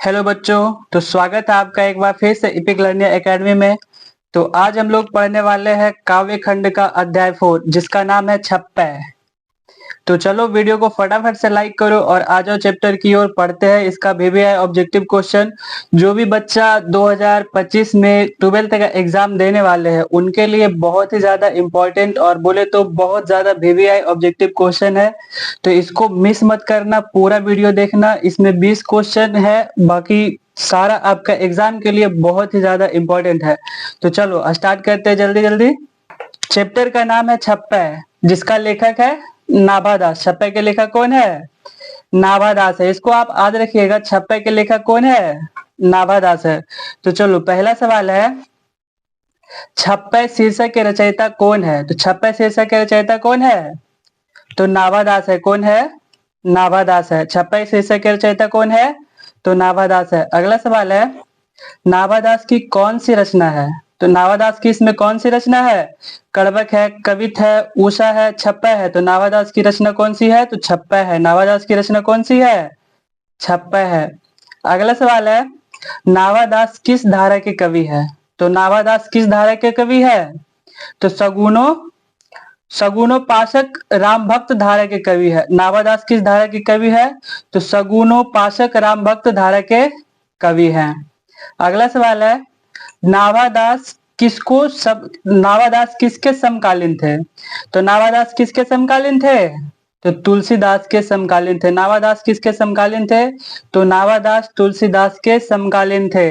Hello बच्चों। तो स्वागत है आपका एक बार फिर से इपिक लर्निंग एकेडमी में। तो आज हम लोग पढ़ने वाले हैं काव्य खंड का अध्याय 4 जिसका नाम है छप्पै। तो चलो वीडियो को फटाफट से लाइक करो और आ जाओ चैप्टर की ओर पढ़ते हैं इसका वीवीआई ऑब्जेक्टिव क्वेश्चन। जो भी बच्चा 2025 में 12th का एग्जाम देने वाले हैं उनके लिए बहुत ही ज्यादा इम्पोर्टेंट और बोले तो बहुत ज्यादा वीवीआई ऑब्जेक्टिव क्वेश्चन है। तो इसको मिस मत करना, पूरा वीडियो देखना। इसमें 20 क्वेश्चन है, बाकी सारा आपका एग्जाम के लिए बहुत ही ज्यादा इम्पोर्टेंट है। तो चलो स्टार्ट करते हैं जल्दी जल्दी। चैप्टर का नाम है छप्पै, जिसका लेखक है नाभा दास। छप्पै के लेखक कौन है? नाभा दास है। इसको आप याद रखिएगा, छप्पै के लेखक कौन है? नाभा दास है। तो चलो पहला सवाल है, छप्पै शीर्षक के रचयिता कौन है? तो छप्पै शीर्षक के रचयिता कौन है? तो नाभा दास है। कौन है? नाभा दास है। छप्पै शीर्षक के रचयिता कौन है? तो नाभा दास है। अगला सवाल है, नाभादास की कौन सी रचना है? तो नाभादास की इसमें कौन सी रचना है? कड़बक है, कवित है, उषा है, छप्पै है। तो नाभादास की रचना कौन सी है? तो छप्पै है। नाभादास की रचना कौन सी है? छप्पै है। अगला सवाल है, नाभादास किस धारा के कवि है? तो नाभादास किस धारा के कवि है? तो सगुनो सगुनो पाशक राम भक्त धारा के कवि है। नाभादास किस धारा के कवि है? तो सगुनो पाशक राम भक्त धारा के कवि हैं। अगला सवाल है, नाभादास किसके समकालीन थे? तो नाभादास किसके समकालीन थे? तो तुलसीदास के समकालीन थे। नाभादास किसके समकालीन थे? तो नाभादास तुलसीदास के समकालीन थे।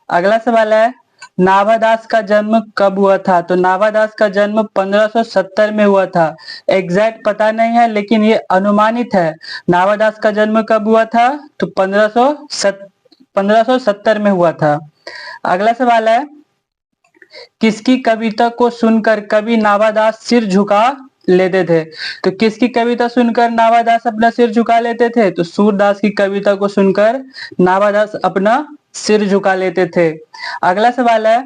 अगला सवाल है, नाभादास का जन्म कब हुआ था? तो नाभादास का जन्म 1570 में हुआ था। एग्जैक्ट पता नहीं है लेकिन ये अनुमानित है। नाभादास का जन्म कब हुआ था? तो 1570 में हुआ था। अगला सवाल है, किसकी कविता को सुनकर कवि नाभादास सिर झुका लेते थे? तो किसकी कविता सुनकर नाभादास अपना सिर झुका लेते थे? तो सूरदास की कविता को सुनकर नाभादास अपना सिर झुका लेते थे। अगला सवाल है,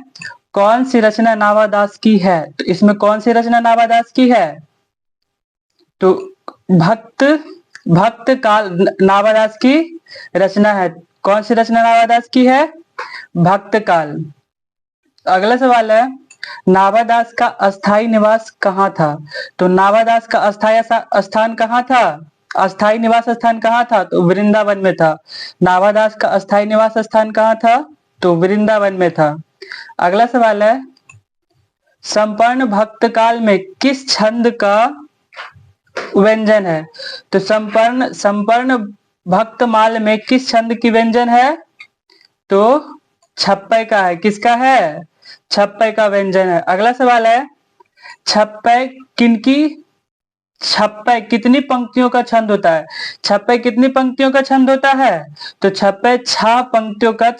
कौन सी रचना नाभादास की है? तो इसमें कौन सी रचना नाभादास की है? तो भक्त भक्त काल नाभादास की रचना है। कौन सी रचना नाभादास की है? भक्त काल। अगला सवाल है, नाभादास का अस्थाई निवास कहाँ था? तो नाभादास का अस्थाई स्थान कहाँ था? अस्थाई निवास स्थान कहाँ था? तो वृंदावन में था। नाभादास का अस्थाई निवास स्थान कहाँ था? तो वृंदावन में था। अगला सवाल है, संपन्न भक्त काल में किस छंद का व्यंजन है? तो संपन्न संपन्न भक्तमाल में किस छंद की व्यंजन है? तो छप्पै का है। किसका है? छप्पै का व्यंजन है। अगला सवाल है, छप्पै कितनी पंक्तियों का छंद होता है? छप्पै कितनी पंक्तियों का छंद होता है? तो छप्पै 6 पंक्तियों का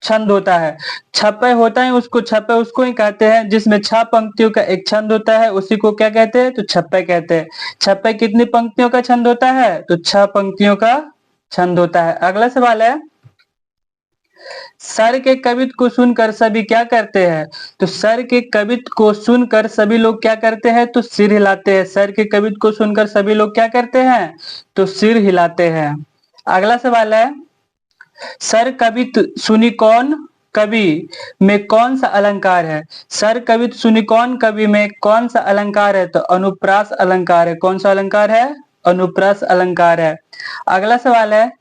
छंद होता है। छप्पै होता है छप्पै उसको ही कहते हैं जिसमें 6 पंक्तियों का एक छंद होता है, उसी को क्या कहते हैं? तो छप्पै कहते हैं। छप्पै कितनी पंक्तियों का छंद होता है? तो 6 पंक्तियों का छंद होता है। अगला सवाल है, सर के कवित्व को सुनकर सभी क्या करते हैं? तो सर के कवित्व को सुनकर सभी लोग क्या करते हैं? तो सिर हिलाते हैं। सर के कवित्व को सुनकर सभी लोग क्या करते हैं? तो सिर हिलाते हैं। अगला सवाल है, सर कवित्व सुनी कौन कवि में कौन सा अलंकार है? सर कवित्व सुनी कौन कवि में कौन सा अलंकार है? तो अनुप्रास अलंकार है। कौन सा अलंकार है? अनुप्रास अलंकार है। अगला सवाल है,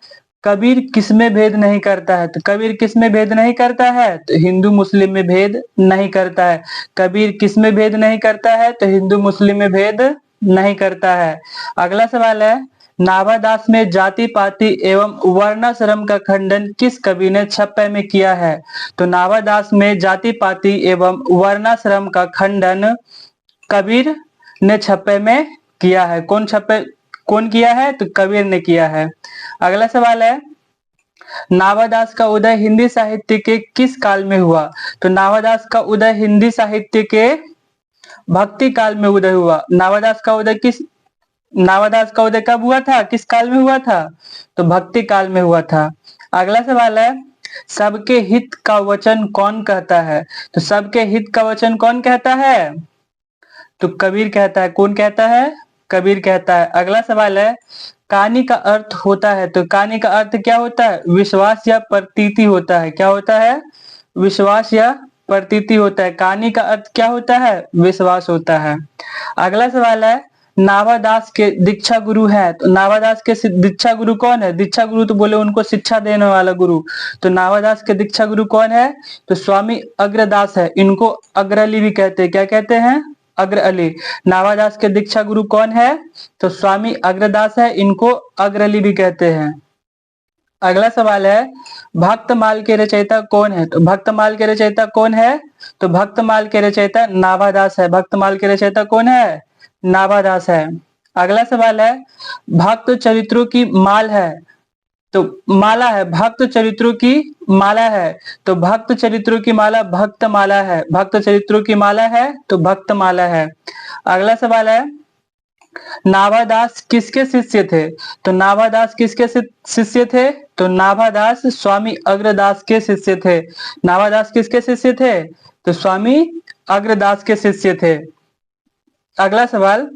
कबीर किसमें भेद नहीं करता है? तो कबीर किसमें भेद नहीं करता है? तो हिंदू मुस्लिम में भेद नहीं करता है। कबीर किसमें भेद नहीं करता है? तो हिंदू मुस्लिम में भेद नहीं करता है। अगला सवाल है, नाभादास में जाति पाति एवं वर्णाश्रम का खंडन किस कवि ने छप्पै में किया है? तो नाभादास में जाति पाति एवं वर्णाश्रम का खंडन कबीर ने छप्पै में किया है। कौन किया है? तो कबीर ने किया है। अगला सवाल है, नाभादास का उदय हिंदी साहित्य के किस काल में हुआ? तो नाभादास का उदय हिंदी साहित्य के भक्ति काल में उदय हुआ। नाभादास का उदय कब हुआ था? किस काल में हुआ था? तो भक्ति काल में हुआ था। अगला सवाल है, सबके हित का वचन कौन कहता है? तो सबके हित का वचन कौन कहता है? तो कबीर कहता है। कौन कहता है? कबीर कहता है। अगला सवाल है, कानी का अर्थ होता है, तो कानी का अर्थ क्या होता है? विश्वास या प्रतीति होता है। क्या होता है? विश्वास या प्रतीति होता है। कानी का अर्थ क्या होता है? विश्वास होता है। अगला सवाल है, नावादास के दीक्षा गुरु है, तो नावादास के दीक्षा गुरु कौन है? दीक्षा गुरु तो बोले उनको शिक्षा देने वाला गुरु, तो नावादास के दीक्षा गुरु कौन है? तो स्वामी अग्रदास है, इनको अग्रअली भी कहते हैं। क्या कहते हैं? अग्रअली। नावादास के दीक्षा गुरु कौन है? तो स्वामी अग्रदास है, इनको अग्रअली भी कहते हैं। अगला सवाल है, भक्तमाल के रचयिता कौन है? तो भक्तमाल के रचयिता कौन है? तो भक्तमाल के रचयिता नावादास है। भक्तमाल के रचयिता कौन है? नावादास है। अगला सवाल है, भक्त चरित्रों की माल है, तो माला है, भक्त चरित्रों की माला है, तो भक्त चरित्रों की माला भक्तमाला है। भक्त चरित्रों की माला है तो भक्तमाला है। अगला सवाल है, नावादास किसके शिष्य थे? तो नावादास किसके शिष्य थे? तो नावादास स्वामी अग्रदास के शिष्य थे। नावादास किसके शिष्य थे? तो स्वामी अग्रदास के शिष्य थे। अगला सवाल,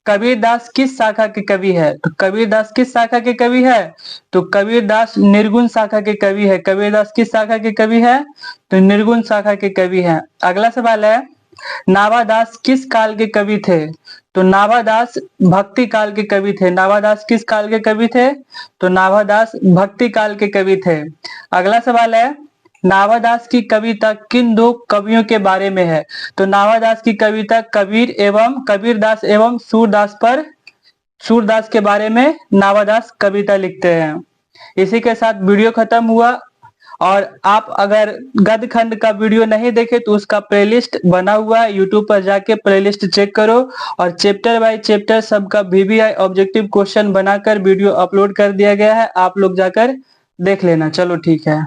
कबीरदास किस शाखा के कवि है? तो कबीरदास किस शाखा के कवि है? तो कबीरदास निर्गुण शाखा के कवि है। कबीरदास किस शाखा के कवि है? तो निर्गुण शाखा के कवि है। अगला सवाल है, नावादास किस काल के कवि थे? तो नावादास भक्ति काल के कवि थे। नावादास किस काल के कवि थे? तो नावादास भक्ति काल के कवि थे। अगला सवाल है, नावादास की कविता किन दो कवियों के बारे में है? तो नावादास की कविता कबीरदास एवं सूरदास के बारे में नावादास कविता लिखते हैं। इसी के साथ वीडियो खत्म हुआ। और आप अगर गद्य खंड का वीडियो नहीं देखे तो उसका प्लेलिस्ट बना हुआ है, यूट्यूब पर जाके प्लेलिस्ट चेक करो, और चैप्टर बाय चैप्टर सबका VBI ऑब्जेक्टिव क्वेश्चन बनाकर वीडियो अपलोड कर दिया गया है, आप लोग जाकर देख लेना। चलो ठीक है।